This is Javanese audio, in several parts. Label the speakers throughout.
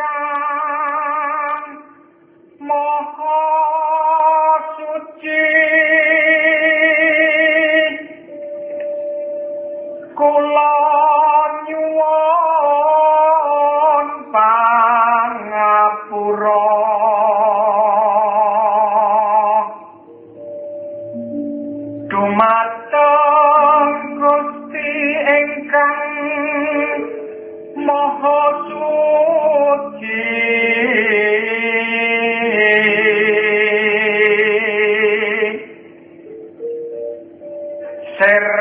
Speaker 1: ingkang maha suci kula nyuwun pangapura dumateng Gusti ingkang maha suci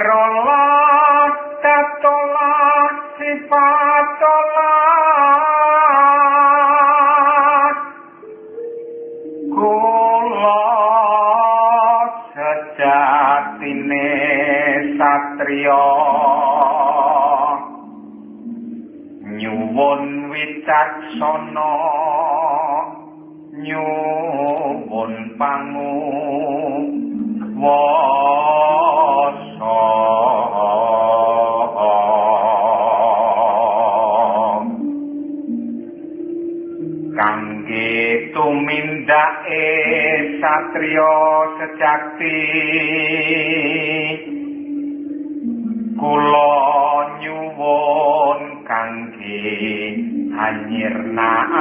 Speaker 1: serolah tatolah sifatolah kula sejatine satriya nyuwun wicaksana nyuwun panguwasa kangge tumindake satriya sejati kula nyuwun kangge anyirnake